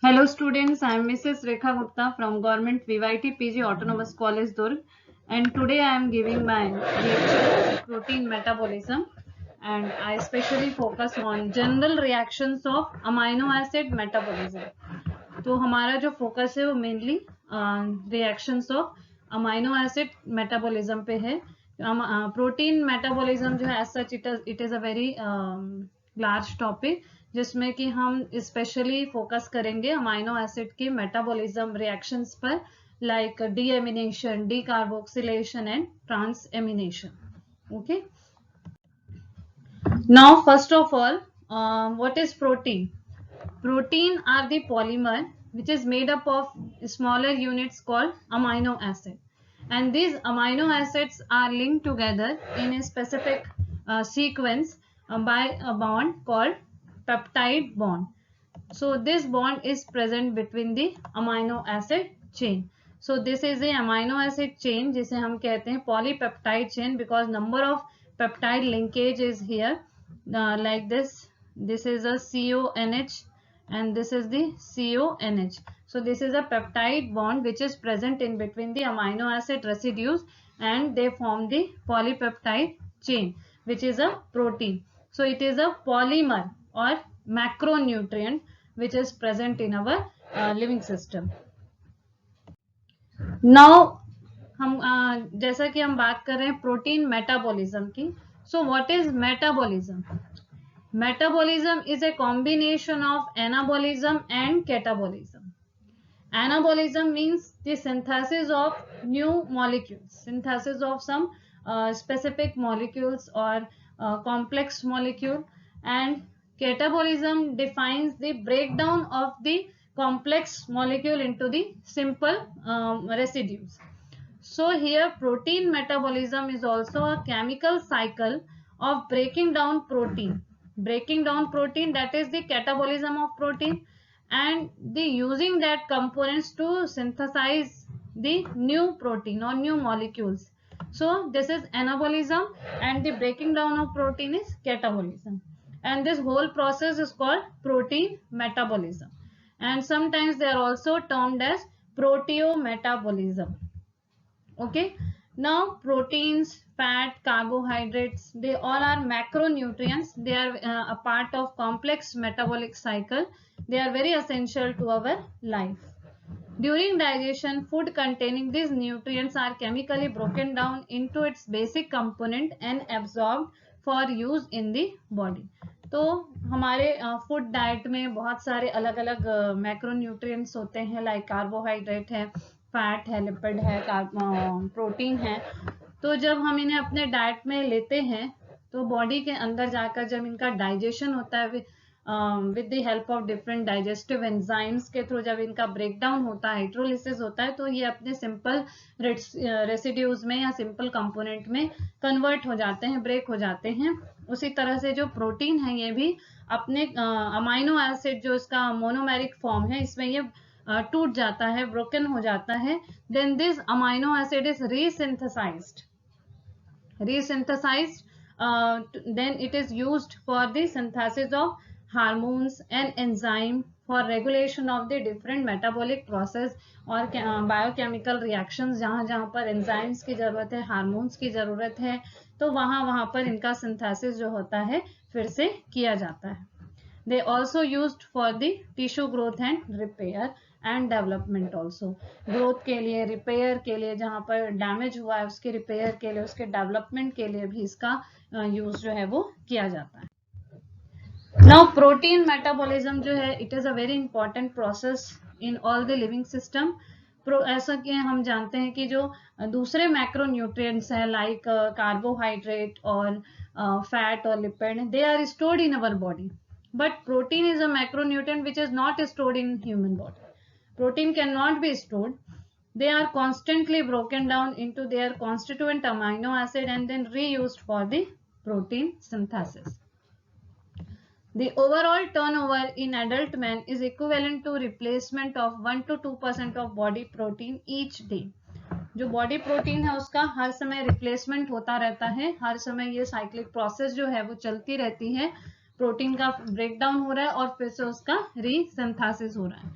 Hello students, I am Mrs. Rekha Gupta from Government VYT PG Autonomous College Durg, and today I am giving my lecture protein metabolism, and I especially focus on general reactions of amino acid metabolism. तो हमारा जो focus है वो mainly reactions of amino acid metabolism पे है. Protein metabolism जो है as such it is a very large topic जिसमें कि हम स्पेशली फोकस करेंगे अमाइनो एसिड के मेटाबॉलिज्म रिएक्शंस पर, like deamination, decarboxylation and transamination. Okay, now first of all, what is protein? Protein are the polymer which is made up of smaller units called amino acid, and these amino acids are linked together in a specific sequence by a bond called peptide bond. So this bond is present between the amino acid chain. So this is a amino acid chain जिसे हम कहते हैं polypeptide chain because number of peptide linkage is here, like this. This is a CONH and this is the CONH. So this is a peptide bond which is present in between the amino acid residues and they form the polypeptide chain which is a protein. So it is a polymer or macronutrient which is present in our living system. Now हम जैसा कि हम बात कर रहे हैं protein metabolism की. So what is metabolism? Metabolism is a combination of anabolism and catabolism. Anabolism means the synthesis of new molecules, synthesis of some specific molecules or complex molecule, and catabolism defines the breakdown of the complex molecule into the simple residues. So here protein metabolism is also a chemical cycle of breaking down protein. Breaking down protein, that is the catabolism of protein, and the using that components to synthesize the new protein or new molecules. So this is anabolism and the breaking down of protein is catabolism, and this whole process is called protein metabolism, and sometimes they are also termed as proteometabolism. Okay, now proteins, fat, carbohydrates, they all are macronutrients. They are a part of complex metabolic cycle. They are very essential to our life. During digestion, food containing these nutrients are chemically broken down into its basic component and absorbed for use in the body. तो हमारे food diet में बहुत सारे अलग अलग macronutrients होते हैं, like carbohydrate है, फैट है, लिपिड है, प्रोटीन है. तो जब हम इन्हें अपने डाइट में लेते हैं तो बॉडी के अंदर जाकर जब इनका डाइजेशन होता है with the help of different digestive enzymes के थ्रू, जब इनका ब्रेकडाउन होता है, हाइड्रोलिसिस होता है, तो ये अपने सिंपल रेसिड्यूज में या सिंपल कंपोनेंट में कन्वर्ट हो जाते हैं, ब्रेक हो जाते हैं. उसी तरह से जो प्रोटीन है ये भी अपने अमाइनो एसिड जो इसका मोनोमेरिक फॉर्म है इसमें ये टूट जाता है, ब्रोकन हो जाता है. Then this amino acid is resynthesised. Then it is used for the synthesis of hormones and enzyme for regulation of the different metabolic process और biochemical reactions. जहाँ जहाँ पर enzymes की जरूरत है, हार्मोन्स की जरूरत है, तो वहाँ पर इनका synthesis जो होता है फिर से किया जाता है. They also used for the tissue growth and repair and development also. Growth के लिए, रिपेयर के लिए, जहाँ पर डैमेज हुआ है उसके रिपेयर के लिए, उसके डेवलपमेंट के लिए भी इसका यूज जो है वो किया जाता है. नाउ प्रोटीन मेटाबॉलिज्म जो है it is a very important process in all the living system. ऐसा कि हम जानते हैं कि जो दूसरे मैक्रोन्यूट्रिएंट्स हैं लाइक कार्बोहाइड्रेट और फैट और lipid, they are stored in our body, but protein is a macronutrient which is not stored in human body. Protein cannot be stored. They are constantly broken down into their constituent amino acid and then reused for the protein synthesis. The overall turnover in adult man is equivalent to replacement of 1 to 2% of body protein each day. जो body protein है उसका हर समय replacement होता रहता है, हर समय ये cyclic process जो है वो चलती रहती है. प्रोटीन का ब्रेकडाउन हो रहा है और फिर से उसका रीसिंथेसिस हो रहा है.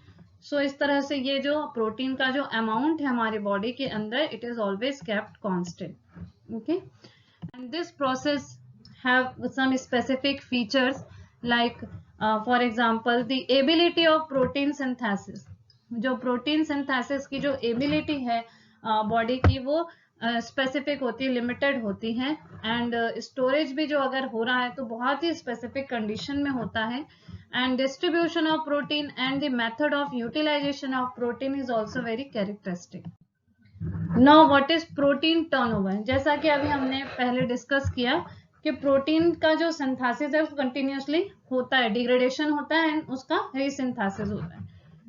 सो इस तरह से ये जो प्रोटीन का जो अमाउंट है हमारी बॉडी के अंदर, it is always kept constant. Okay, and this process have some specific features like for example the ability of protein synthesis. जो प्रोटीन सिंथेसिस की जो एबिलिटी है बॉडी की, वो स्पेसिफिक होती है, लिमिटेड होती है. एंड स्टोरेज भी जो अगर हो रहा है तो बहुत ही स्पेसिफिक कंडीशन में होता है. And distribution of protein and the method of utilization of protein is also very characteristic. Now what is protein turnover. जैसा कि अभी हमने पहले डिस्कस किया कि प्रोटीन का जो सिंथेसिस है वो कंटिन्यूसली होता है, डिग्रेडेशन होता है एंड उसका रीसिंथेसिस होता है.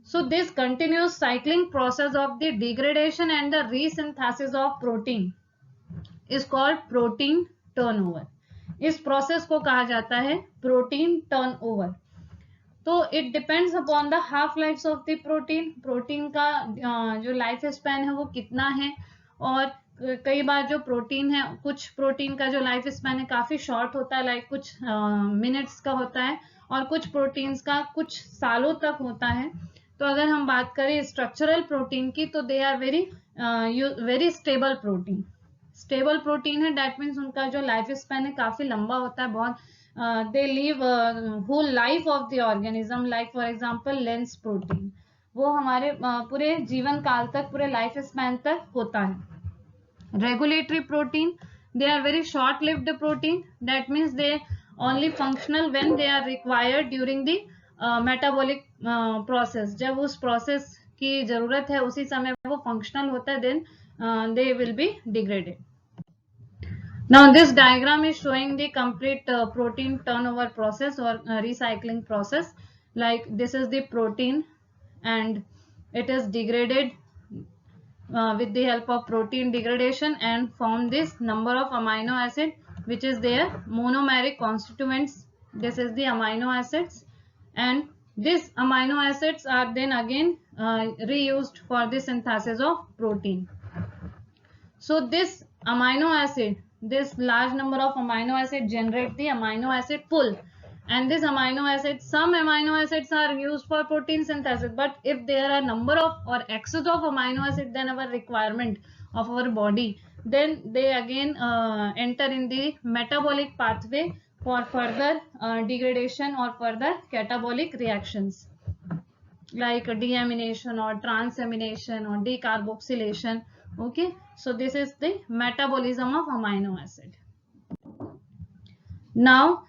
So this continuous cycling process of the degradation and the resynthesis of protein is called protein turnover. इस प्रोसेस को कहा जाता है प्रोटीन टर्नओवर. तो it depends upon the half life of the protein. Protein का जो लाइफ स्पैन है वो कितना है, और कई बार जो प्रोटीन है, कुछ प्रोटीन का जो लाइफ स्पैन है काफी शॉर्ट होता है, लाइक कुछ मिनट्स का होता है, और कुछ प्रोटीन्स का कुछ सालों तक होता है. तो अगर हम बात करें स्ट्रक्चरल प्रोटीन की, तो they are very stable protein. Stable protein है, दैट मीन्स उनका जो लाइफ स्पैन है काफी लंबा होता है, बहुत they live whole life of the organism, like for example lens protein. वो हमारे पूरे जीवन काल तक, पूरे लाइफ स्पैन तक होता है. Regulatory protein, they are very short lived protein, that means they only functional when they are required during the metabolic process. जब उस process की जरूरत है उसी समय वो functional होता है, then they will be degraded. Now this diagram is showing the complete protein turnover process or recycling process. Like this is the protein and it is degraded with the help of protein degradation and form this number of amino acid which is their monomeric constituents. This is the amino acids, and these amino acids are then again reused for the synthesis of protein. So this amino acid, this large number of amino acids generate the amino acid pool, and this amino acid, some amino acids are used for protein synthesis, but if there are number of or excess of amino acid than our requirement of our body, then they again enter in the metabolic pathway for further degradation or further catabolic reactions like deamination or transamination or decarboxylation. Okay, so this is the metabolism of amino acid. Now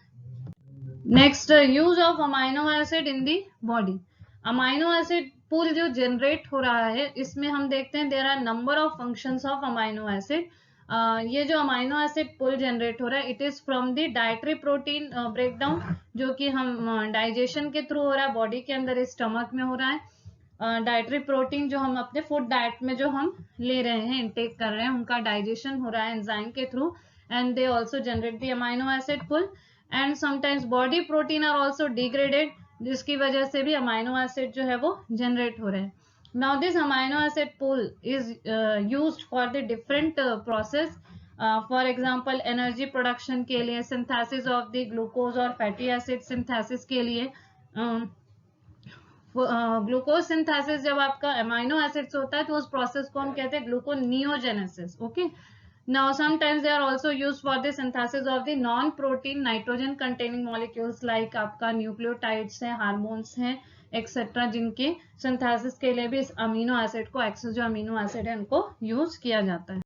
next use of amino acid in the body. Amino acid pool जो generate हो रहा है, इसमें हम देखते हैं there are number of functions of amino acid. ये जो अमाइनो एसिड पुल जनरेट हो रहा है, it is from the dietary protein breakdown, जो कि हम डाइजेशन के थ्रू हो रहा है, बॉडी के अंदर स्टमक में हो रहा है. डाइटरी प्रोटीन जो हम अपने फूड डाइट में जो हम ले रहे हैं, इनटेक कर रहे हैं, उनका डाइजेशन हो रहा है एंजाइम के through, and they also generate the amino acid pool. And sometimes body protein are also degraded, जिसकी वजह से भी अमाइनो एसिड जो है वो जनरेट हो रहे हैं. Now this amino acid pool is used for the different process. For example, energy production के लिए, synthesis of the glucose और fatty acid synthesis के लिए. Glucose synthesis जब आपका amino acids होता है तो उस process को हम कहते हैं gluconeogenesis. Okay. Now sometimes they are also used for the synthesis of the non-protein nitrogen containing molecules like आपका nucleotides हैं, hormones हैं, एक्सेट्रा, जिनके सिंथेसिस के लिए भी इस अमीनो एसिड को, एक्सेस जो अमीनो एसिड है, उनको यूज किया जाता है.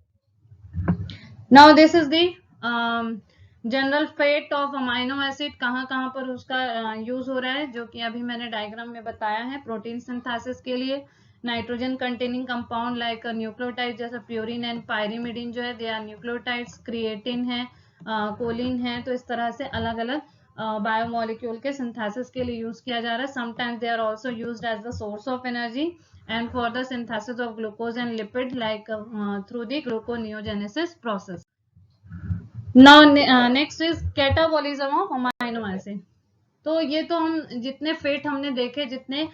Now this is the general fate of amino acid, कहाँ कहाँ पर उसका यूज हो रहा है, जो कि अभी मैंने डायग्राम में बताया है. प्रोटीन सिंथेसिस के लिए nitrogen containing compound like nucleotide जैसे प्यूरिन एंड पायरिमिडिन जो है, दे आर न्यूक्लियोटाइड्स. क्रिएटिन है, कोलिन है, तो इस तरह से अलग अलग बायोमोलिक्यूल के सिंथेसिस के लिए यूज किया जा रहा है. Sometimes they are also used as the source of energy and for the synthesis of glucose and lipid like through the gluconeogenesis process. Now next is catabolism of amino acid. तो ये तो हम जितने fate हमने देखे, जितने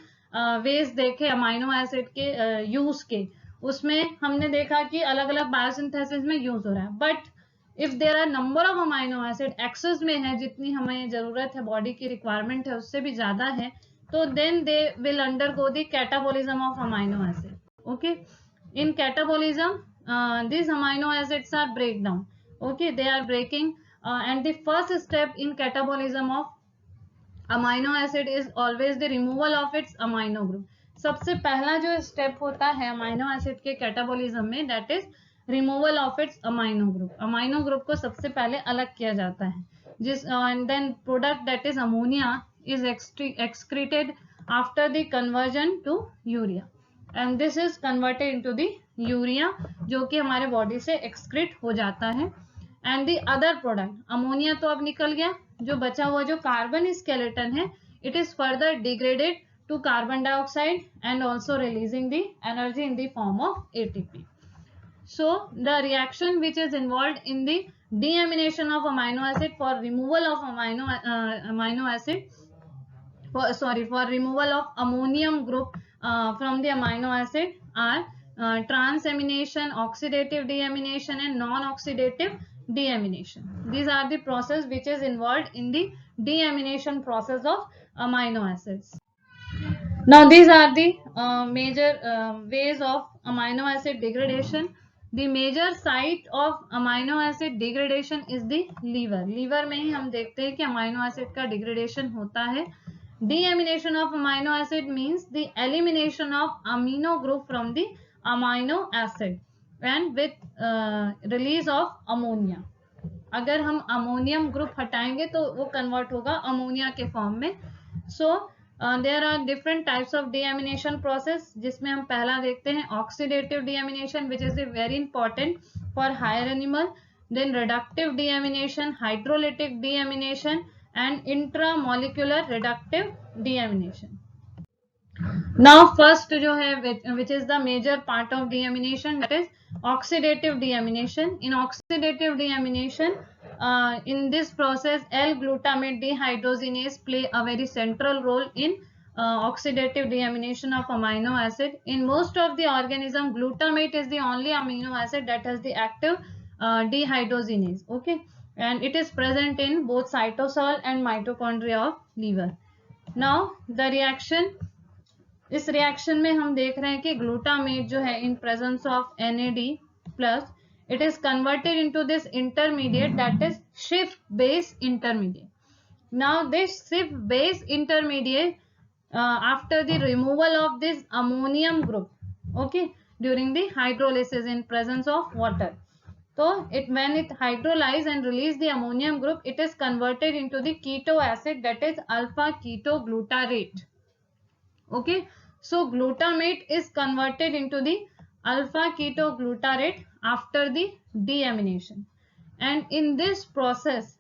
veg देखे amino acid के यूज के, उसमें हमने देखा कि अलग अलग बायोसिंथेसिस में यूज हो रहा है. But if there are number of amino acid excess में है, जितनी हमें जरूरत है, बॉडी की रिक्वायरमेंट है उससे भी ज्यादा है, so then they will undergo the catabolism of amino acid. Okay, in catabolism these amino acids are breakdown. Okay, they are breaking and the first step in catabolism of amino acid is always the removal of its amino group. सबसे पहला जो step होता है amino acid के catabolism में that is removal of its amino group. Amino group को सबसे पहले अलग किया जाता है जिस and then product that is ammonia is excreted after the conversion to urea and this is converted into the urea जो कि हमारे बॉडी से एक्सक्रीट हो जाता है. And the other product ammonia तो अब निकल गया, जो बचा हुआ जो कार्बन स्केलेटन है it is further degraded to carbon dioxide and also releasing the energy in the form of ATP. So the reaction which is involved in the deamination of amino acid for removal of amino acid for removal of ammonium group from the amino acid are transamination, oxidative deamination and non-oxidative deamination. These are the process which is involved in the deamination process of amino acids. Now these are the major ways of amino acid degradation. The major site of amino acid degradation is the liver. liver में ही हम देखते हैं कि amino acid का degradation होता है. Deamination of amino acid means the elimination of amino group from the amino acid and with release of ammonia. अगर हम अमोनियम ग्रुप हटाएंगे तो वो कन्वर्ट होगा अमोनिया के फॉर्म में. So there are different types of deamination process जिसमें हम पहला देखते हैं oxidative deamination which is very important for higher animal. Then reductive deamination, hydrolytic deamination and intramolecular reductive deamination. Now first जो है which is the major part of deamination that is oxidative deamination. In oxidative deamination in this process L-glutamate dehydrogenase play a very central role in oxidative deamination of amino acid. In most of the organism glutamate is the only amino acid that has the active dehydrogenase. Okay, and it is present in both cytosol and mitochondria of liver. Now the reaction, इस reaction में हम देख रहे हैं कि glutamate जो है इन presence of NAD plus it is converted into this intermediate that is shift base intermediate. Now this shift base intermediate after the removal of this ammonium group okay during the hydrolysis in presence of water, तो it when it hydrolyse and release the ammonium group it is converted into the keto acid that is alpha keto glutarate. Okay, so glutamate is converted into the alpha ketoglutarate after the deamination, and in this process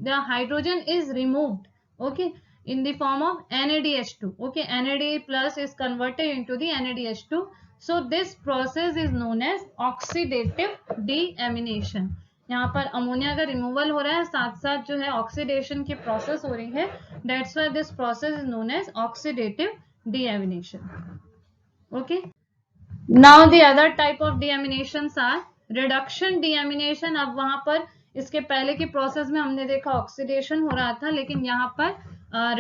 the hydrogen is removed, okay, in the form of NADH2. Okay, NAD plus is converted into the NADH2. So this process is known as oxidative deamination. यहाँ पर ammonia का removal हो रहा है, साथ साथ जो है ऑक्सीडेशन की प्रोसेस हो रही है. That's why this process is known as oxidative deamination. Okay, now the other type of deaminations are reduction deamination. अब वहां पर इसके पहले की प्रोसेस में हमने देखा ऑक्सीडेशन हो रहा था, लेकिन यहाँ पर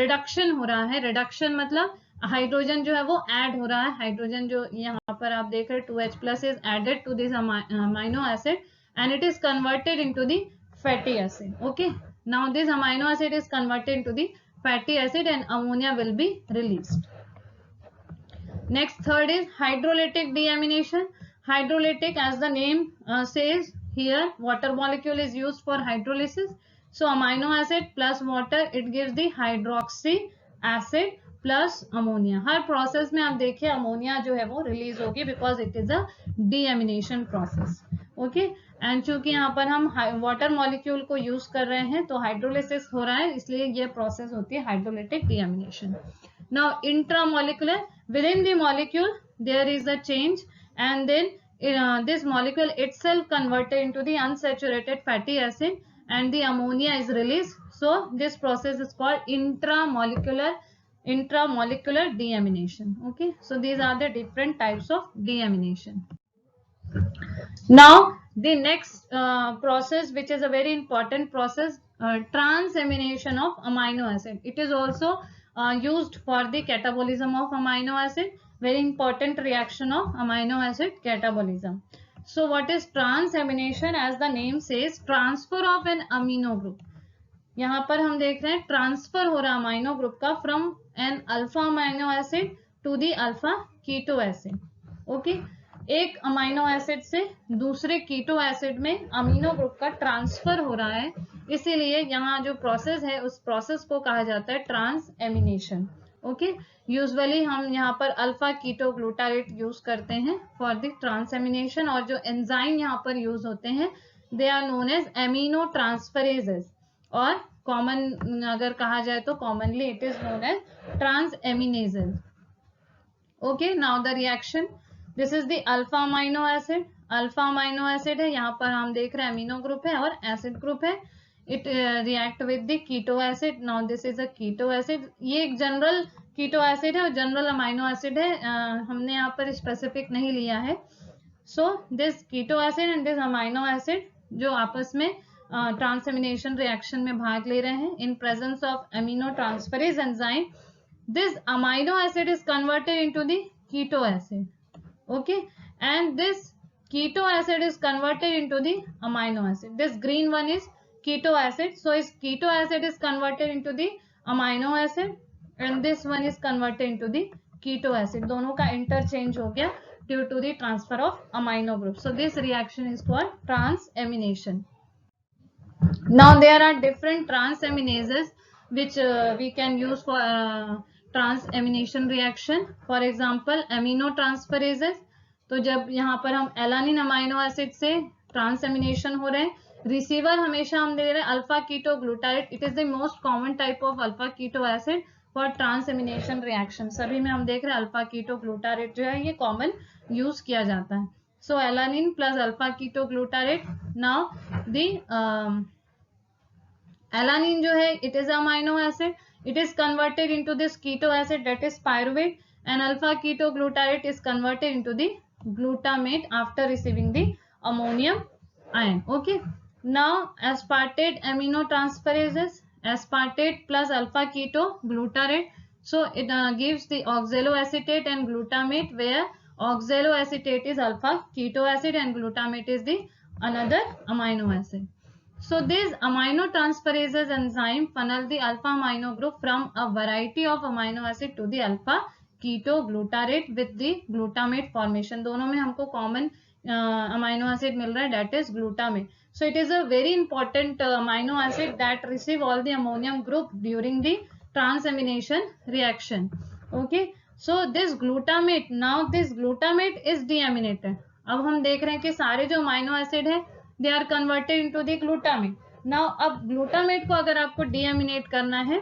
रिडक्शन हो रहा है. रिडक्शन मतलब हाइड्रोजन जो है वो ऐड हो रहा है. हाइड्रोजन जो यहाँ पर आप देख रहे हैं 2H plus is added to this amino acid and it is converted into the fatty acid. Okay, now this amino acid is converted into the fatty acid and ammonia will be released. Next, third is hydrolytic deamination. Hydrolytic, as the name says here, water molecule is used for hydrolysis. So amino acid plus water, it gives the hydroxy acid plus ammonia. Her process में आप देखिए ammonia जो है वो release होगी because it is a deamination process. Okay, and चूंकि यहाँ पर हम वाटर मॉलिक्यूल को यूज कर रहे हैं तो हाइड्रोलिसिस हो रहा है, इसलिए ये प्रोसेस होती है hydrolytic डिएमिनेशन. Now intramolecular, within the molecule there is a change and then this molecule itself converted into the unsaturated fatty acid and the ammonia is released. So this process is called intramolecular deamination. Okay, so these are the different types of deamination. Now the next process, which is a very important process, transamination of amino acid. It is also used for the catabolism of amino acid. Very important reaction of amino acid catabolism. So what is transamination? As the name says, transfer of an amino group. यहाँ पर हम देख रहे हैं transfer हो रहा amino group का from an alpha amino acid to the alpha keto acid. Okay, एक अमाइनो एसिड से दूसरे कीटो एसिड में अमीनो ग्रुप का ट्रांसफर हो रहा है, इसीलिए यहाँ जो प्रोसेस है उस प्रोसेस को कहा जाता है ट्रांसएमिनेशन. ओके, यूजुअली हम यहाँ पर अल्फा कीटो ग्लूटारेट यूज करते हैं फॉर द ट्रांसएमिनेशन, और जो एंजाइम यहाँ पर यूज होते हैं they are known as amino transferases, और कॉमन अगर कहा जाए तो commonly it is known as transaminases. Okay, now the reaction, this is the alpha amino acid. Alpha amino acid है, यहाँ पर हम देख रहे हैं अमीनो ग्रुप है और एसिड ग्रुप है. It react with the keto acid. Now this is a keto acid. ये एक जनरल कीटो एसिड है और जनरल अमाइनो एसिड है, हमने यहाँ पर स्पेसिफिक नहीं लिया है. So this keto acid and this amino acid जो आपस में ट्रांसएमिनेशन रिएक्शन में भाग ले रहे हैं in presence of amino transferase enzyme, this amino acid is converted into the keto acid. Okay, and this keto acid is converted into the amino acid. This green one is keto acid, so is keto acid is converted into the amino acid and this one is converted into the keto acid. दोनों का interchange हो गया due to the transfer of amino group. So this reaction is called transamination. Now there are different transaminases which we can use for transamination reaction. For example aminotransferases. तो जब यहाँ पर हम alanine amino acid से transamination हो रहे हैं, receiver हमेशा हम दे रहे हैं alpha keto glutarate. It is the most common type of alpha keto acid for transamination reaction. सभी में हम देख रहे हैं अल्फा कीटो ग्लूटारेट जो है ये कॉमन यूज किया जाता है. So alanine plus alpha keto glutarate. Now the alanine जो है it is amino acid. It is converted into this keto acid, that is pyruvate, and alpha keto glutarate is converted into the glutamate after receiving the ammonium ion. Okay, now aspartate aminotransferases, aspartate plus alpha keto glutarate, so it gives the oxaloacetate and glutamate, where oxaloacetate is alpha keto acid and glutamate is the another amino acid. So these aminotransferases enzyme funnel the alpha amino group from a variety of amino acid to the alpha keto glutarate with the glutamate formation. दोनों में हमको common amino acid मिल रहा है, that is glutamate. So it is a very important amino acid that receive all the ammonium group during the transamination reaction. Okay, so this glutamate, now this glutamate is deaminated. अब हम देख रहे हैं कि सारे जो amino acid है they are converted into the glutamate. Now अब glutamate को अगर आपको deaminate करना है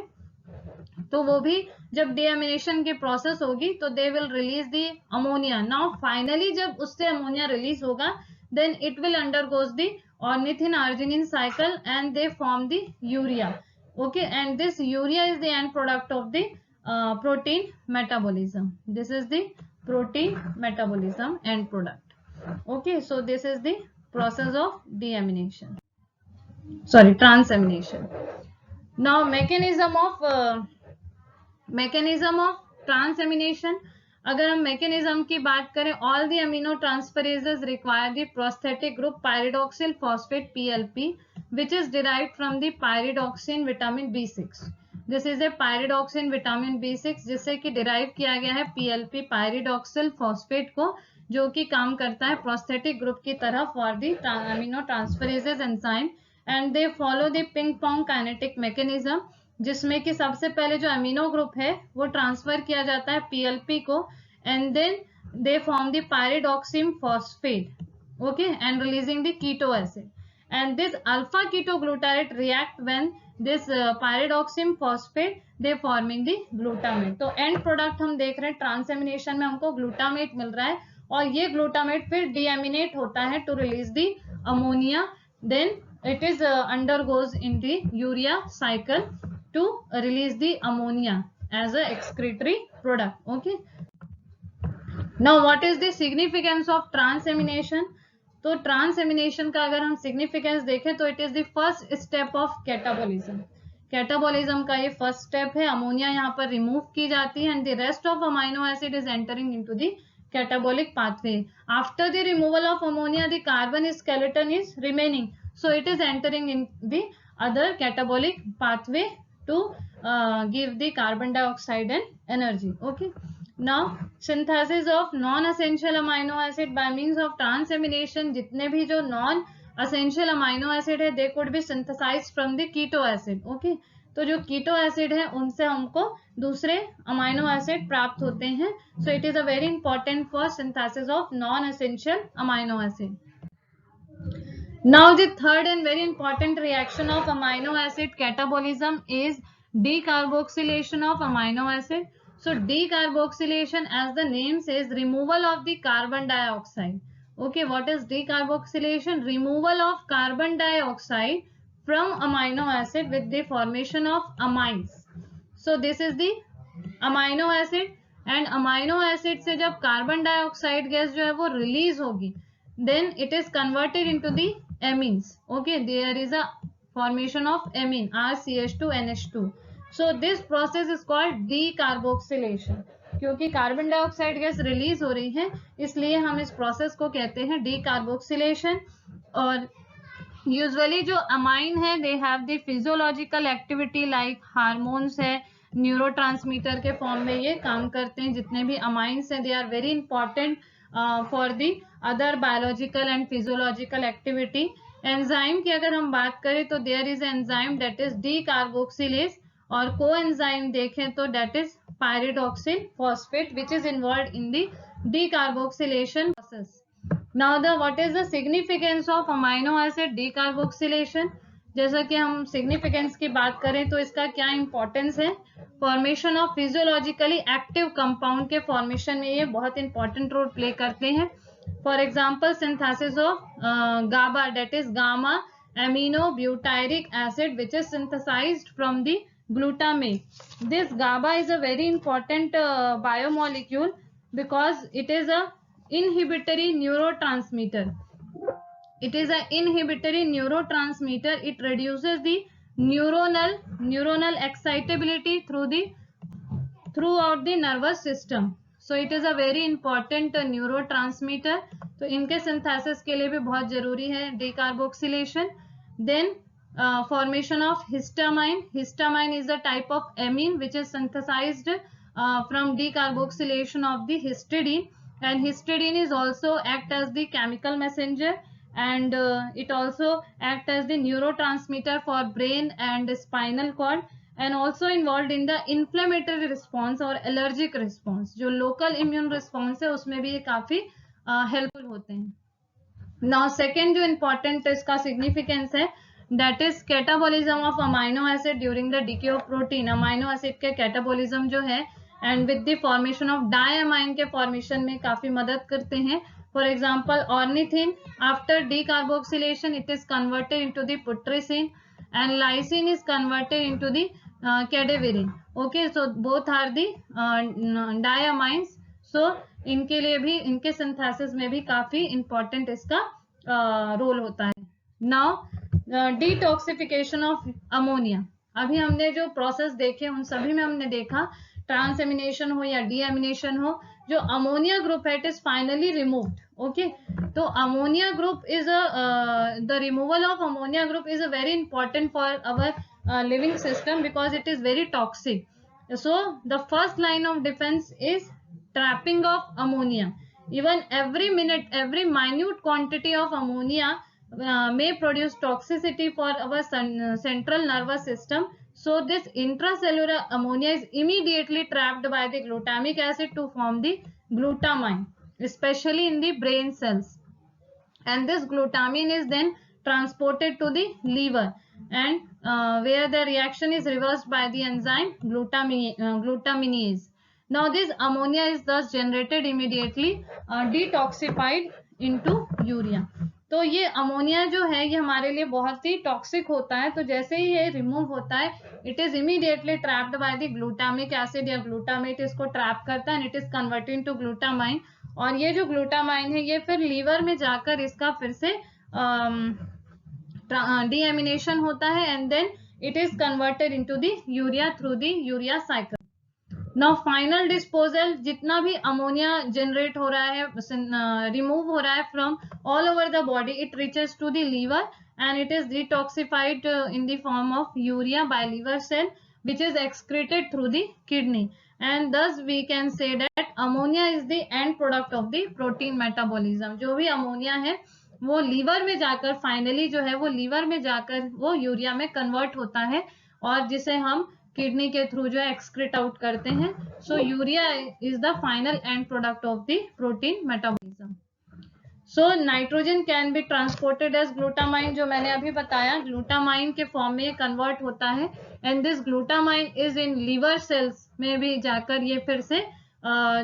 तो वो भी जब deamination की process होगी तो they will release the ammonia. Now finally जब उससे ammonia release होगा then it will undergoes the ornithine arginine cycle and they form the urea. Okay, and this urea is the end product of the protein metabolism. This is the protein metabolism end product. Okay, so this is the process of deamination, sorry, transamination. Now mechanism of transamination. अगर हम mechanism की बात करें, all the aminotransferases require the prosthetic group pyridoxal phosphate PLP, which is derived from the pyridoxine vitamin B6. This is a pyridoxine vitamin B6 जिससे कि derive किया गया है PLP pyridoxal phosphate को, जो कि काम करता है प्रोस्थेटिक ग्रुप की तरह for the amino transferases enzyme, and they follow the ping pong kinetic mechanism, जिसमें कि सबसे पहले जो अमीनो ग्रुप है वो ट्रांसफर किया जाता है पीएलपी को, and then they form the pyridoxime phosphate. Okay, and releasing the keto acid, and this alpha keto glutarate react when this pyridoxime phosphate they forming the glutamate. तो end product हम देख रहे हैं transamination में हमको glutamate मिल रहा है, और ये ग्लूटामेट फिर डीएमिनेट होता है to release the ammonia, then it is undergoes in the urea cycle to release the ammonia as a excretory product. Okay, now what is the significance of transamination. तो transamination का अगर हम significance देखें तो it is the first step of catabolism. Catabolism का ये first step है। Ammonia यहाँ पर रिमूव की जाती है and the rest of amino acid is entering into the catabolic pathway. After the removal of ammonia, the carbon skeleton is remaining, so it is entering in the other catabolic pathway to give the carbon dioxide and energy. Okay, now synthesis of non essential amino acid by means of transamination. जितने भी जो non essential amino acid है, they could be synthesized from the keto acid. Okay, तो जो keto acid है उनसे हमको दूसरे अमाइनो एसिड प्राप्त होते हैं. So it is a very important for synthesis of non essential amino acid. Now the third and very important reaction of amino acid catabolism is decarboxylation of amino acid. So decarboxylation, as the name says, removal of the carbon dioxide. Okay, what is decarboxylation? Removal of carbon dioxide from amino acid with the formation of amines. So this is the amino acid, and amino acid से जब carbon dioxide gas जो है वो release होगी, then it is converted into the amines. Okay, there is a formation of amine RCH2NH2. So this process is called decarboxylation. क्योंकि carbon dioxide gas release हो रही है, इसलिए हम इस प्रोसेस को कहते हैं डीकार्बोक्सिलेशन. और यूजुअली जो अमाइन है, they have the physiological activity like hormones है, न्यूरोट्रांसमीटर के फॉर्म में ये काम करते हैं. जितने भी अमाइन्स हैं, they are very important for the other biological and physiological activity. Enzyme की अगर हम बात करें तो there is enzyme that is decarboxylase, और को एंजाइम देखें तो that is pyridoxal phosphate, which is involved in the decarboxylation process. Now what is the significance of amino acid decarboxylation? जैसा कि हम significance की बात करें तो इसका क्या importance है? Formation of physiologically active compound के formation में ये बहुत important role play करते हैं. For example, synthesis of GABA, that is gamma aminobutyric acid, which is synthesized from the glutamate. This GABA is a very important biomolecule because it is a inhibitory neurotransmitter. It is an inhibitory neurotransmitter. It reduces the neuronal excitability throughout the nervous system. So it is a very important neurotransmitter. तो इनके synthesis के लिए भी बहुत जरूरी है decarboxylation. Then formation of histamine. Histamine is a type of amine which is synthesized from decarboxylation of the histidine, and histidine is also act as the chemical messenger, and it also act as the neurotransmitter for brain and spinal cord, and also involved in the inflammatory response और allergic response. जो local immune response है उसमें भी ये काफी helpful होते हैं. Now second जो important इसका significance है, that is catabolism of amino acid during the decay of protein. amino acid के catabolism जो है and with the formation of diamine के formation में काफी मदद करते हैं. For example, ornithine, after decarboxylation it is converted into the putrescine, and lysine is converted into the cadaverine. Okay, so both are the diamines. So इनके लिए भी, इनके synthesis में भी काफी important इसका रोल होता है. Now detoxification of ammonia. अभी हमने जो प्रोसेस देखे उन सभी में हमने देखा, ट्रांसएमिनेशन हो या डीएमिनेशन हो, जो अमोनिया ग्रुप है it is finally removed. Okay, तो ammonia group is the removal of ammonia group is a very important for our living system because it is very toxic. So the first line of defence is trapping of ammonia. Even every minute quantity of ammonia may produce toxicity for our central nervous system. So this intracellular ammonia is immediately trapped by the glutamic acid to form the glutamine, especially in the brain cells, and this glutamine is then transported to the liver, and where the reaction is reversed by the enzyme glutaminase. Now this ammonia is thus generated immediately detoxified into urea. तो ये ammonia जो है ये हमारे लिए बहुत ही toxic होता है. तो जैसे ही ये रिमूव होता है it is immediately trapped by the glutamic acid या ग्लूटामेट इसको ट्रैप करता है and it is converted into glutamine. और ये जो ग्लूटामाइन है ये फिर लीवर में जाकर इसका फिर से डीएमिनेशन होता है and then it is converted into the urea through the urea cycle. Now final disposal, जितना भी अमोनिया जनरेट हो रहा है, रिमूव हो रहा है from all over the body, it reaches to the liver and it is detoxified in the form of urea by liver cell, which is excreted through the kidney, and thus we can say that ammonia is the end product of the protein metabolism. जो भी ammonia है वो liver में जाकर finally जो है वो liver में जाकर वो यूरिया में कन्वर्ट होता है, और जिसे हम किडनी के थ्रू जो है एक्सक्रीट आउट करते हैं. So urea is the final end product of the protein metabolism. So nitrogen can be transported as glutamine, जो मैंने अभी बताया ग्लूटामाइन के फॉर्म में कन्वर्ट होता है, and this glutamine is in liver cells में भी जाकर ये फिर से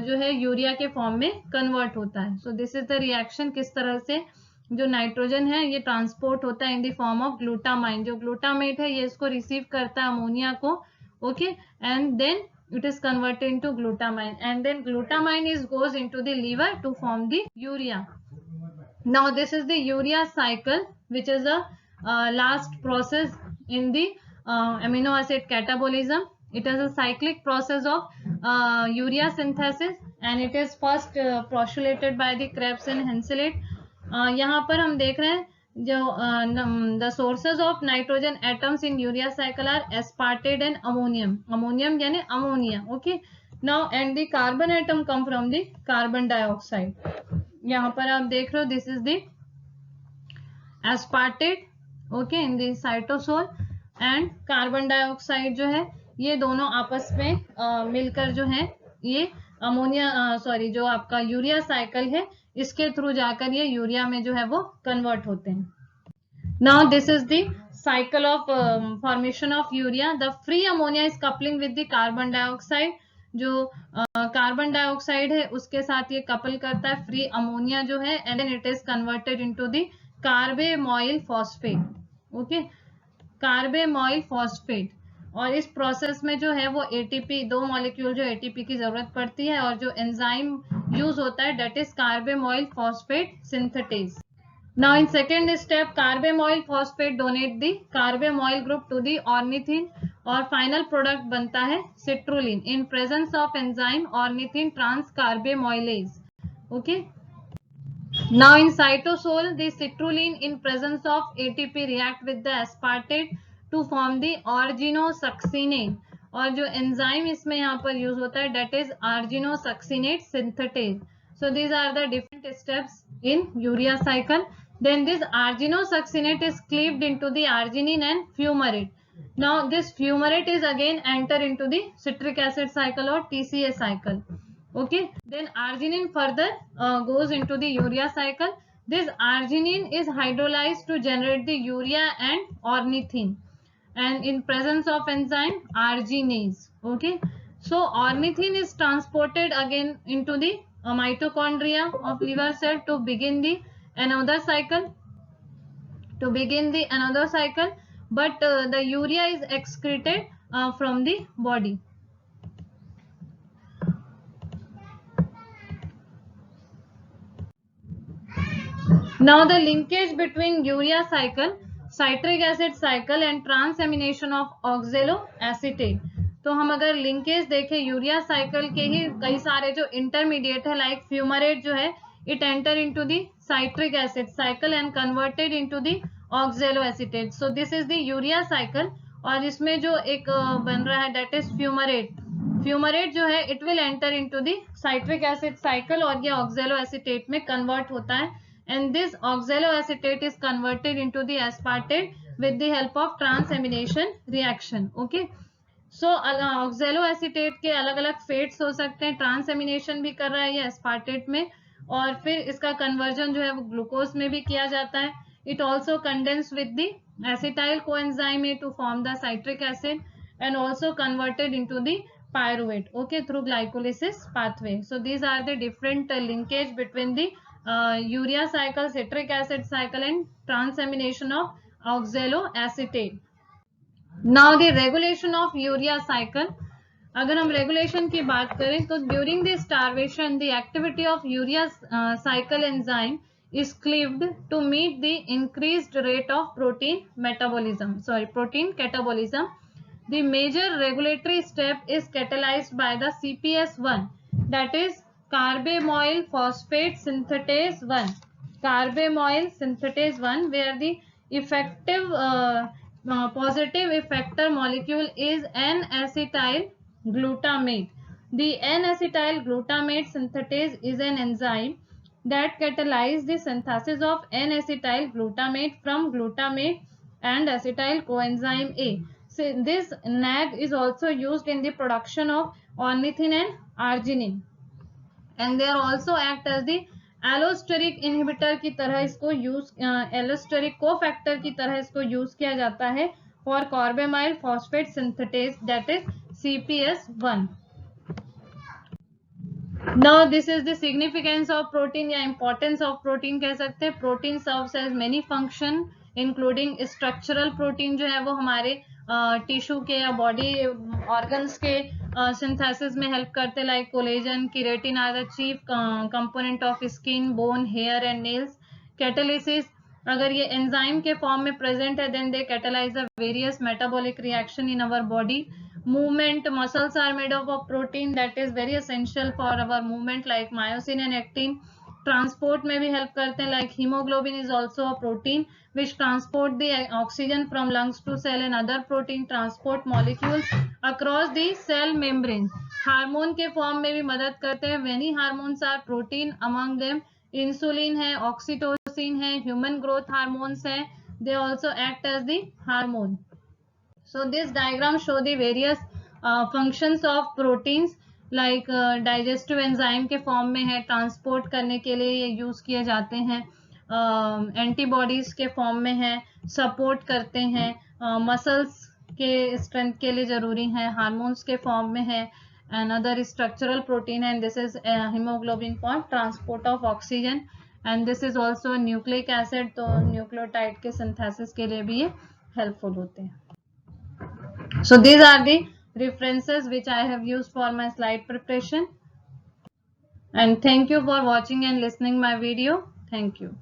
जो है यूरिया के फॉर्म में कन्वर्ट होता है. So this is the reaction, किस तरह से जो नाइट्रोजन है ये ट्रांसपोर्ट होता है in the form of glutamine. जो ग्लूटामेट है ये इसको रिसीव करता है अमोनिया को, okay, and then it is converted into glutamine, and then glutamine is goes into the liver to form the urea. Now this is the urea cycle, which is the last process in the amino acid catabolism. It is a cyclic process of urea synthesis, and it is first postulated by the Krebs and Henseleit. यहाँ पर हम देख रहे हैं जो the sources of nitrogen atoms in urea cycle are aspartate and ammonium. Ammonium यानी ammonia, okay. Now and the carbon atom come from the carbon dioxide. यहाँ पर आप देख रहे हो this is the aspartate, okay, in the cytosol, and carbon dioxide जो है ये दोनों आपस में मिलकर जो है ये अमोनिया सॉरी जो आपका यूरिया साइकिल है इसके थ्रू जाकर ये यूरिया में जो है वो कन्वर्ट होते हैं. Now this is the cycle of formation of urea. The free ammonia is coupling with the carbon dioxide. जो कार्बन डाइऑक्साइड है उसके साथ ये कपल करता है फ्री अमोनिया जो है, and then it is converted into the carbamoyl phosphate, okay, carbamoyl phosphate. और इस प्रोसेस में जो है वो एटीपी, दो मॉलिक्यूल जो एटीपी की जरूरत पड़ती है, और जो एंजाइम यूज होता है that is carbamoyl phosphate synthetase. Now in second step carbamoyl phosphate donate the carbamoyl group to the ornithine, और फाइनल प्रोडक्ट बनता है citrulline in presence of enzyme ornithine trans carbamoylase, okay. Now in cytosol the citrulline in presence of ATP react with the aspartate to form the argininosuccinate, और जो enzyme इसमें यहाँ पर use होता है that is argininosuccinate synthetase. So these are the different steps in urea cycle. Then this arginosuccinate is cleaved into the arginine and fumarate. Now this fumarate is again enter into the citric acid cycle or TCA cycle. Okay. Then arginine further goes into the urea cycle. This arginine is hydrolyzed to generate the urea and ornithine, and in presence of enzyme arginase. Okay. So ornithine is transported again into the mitochondria of liver cell to begin the another cycle, but the urea is excreted from the body. Now the linkage between urea cycle, citric acid cycle and transamination of oxaloacetate. तो हम अगर linkage देखें urea cycle के ही कई सारे जो intermediate है like fumarate जो है it enter into the citric acid cycle and converted into the oxaloacetate. So this is the urea cycle, और इसमें जो एक बन रहा है that is fumarate. Fumarate जो है it will enter into the citric acid cycle और ये oxaloacetate में convert होता है, and this oxaloacetate is converted into the aspartate with the help of transamination reaction. Okay. So oxaloacetate के अलग अलग fates हो सकते हैं, transamination भी कर रहा है ये aspartate में, और फिर इसका कन्वर्जन जो है वो ग्लूकोज में भी किया जाता है. It also condense with the acetyl coenzyme to form the citric acid and also converted into the pyruvate, okay, through glycolysis pathway. So these are the different linkage between the urea cycle, citric acid cycle and transamination of oxaloacetate. Now the regulation of urea cycle. अगर हम regulation की बात करें तो during the starvation the activity of urea cycle enzyme is cleaved to meet the increased rate of protein catabolism. The major regulatory step is catalyzed by the CPS1, that is carbamoyl phosphate synthetase 1. Carbamoyl synthetase 1, where the effective positive effector molecule is N-acetyl glutamate. The N-acetyl glutamate synthetase is an enzyme that catalyzes the synthesis of N-acetyl glutamate from glutamate and acetyl coenzyme A. So this NAG is also used in the production of ornithine and arginine, and they are also act as the allosteric inhibitor की तरह इसको use allosteric cofactor की तरह इसको use किया जाता है for carbamoyl phosphate synthetase, that is CPS1. Now this is the significance of protein या importance of protein कह सकते हैं. Protein serves as many function including structural protein जो है वो हमारे टिश्यू के या बॉडी ऑर्गन्स के सिंथेसिस में हेल्प करते, like collagen, keratin are the chief component of skin, bone, hair and nails. Catalysis, अगर ये एंजाइम के फॉर्म में प्रेजेंट है then they catalyse the various metabolic reaction in our body. Movement, muscles are made up of protein that is very essential for our movement, like myosin and actin. Transport में भी help करते हैं, like hemoglobin is also a protein which transport the oxygen from lungs to cell, and other protein transport molecules across the cell membrane. Hormone के form में भी मदद करते हैं. Many hormones are protein, among them insulin है, oxytocin है, human growth hormones है. They also act as the hormone. So this diagram show the various functions of proteins, like digestive enzyme के फॉर्म में है, ट्रांसपोर्ट करने के लिए ये यूज किए जाते हैं. एंटीबॉडीज के फॉर्म में है, सपोर्ट करते हैं, मसल्स के स्ट्रेंथ के लिए जरूरी है, हार्मोन्स के फॉर्म में है, another structural protein, and this is hemoglobin for transport of oxygen, and this is also nucleic acid, तो न्यूक्लियोटाइड के सिंथेसिस के लिए भी ये हेल्पफुल होते हैं. So these are the references which I have used for my slide preparation, and thank you for watching and listening my video. Thank you.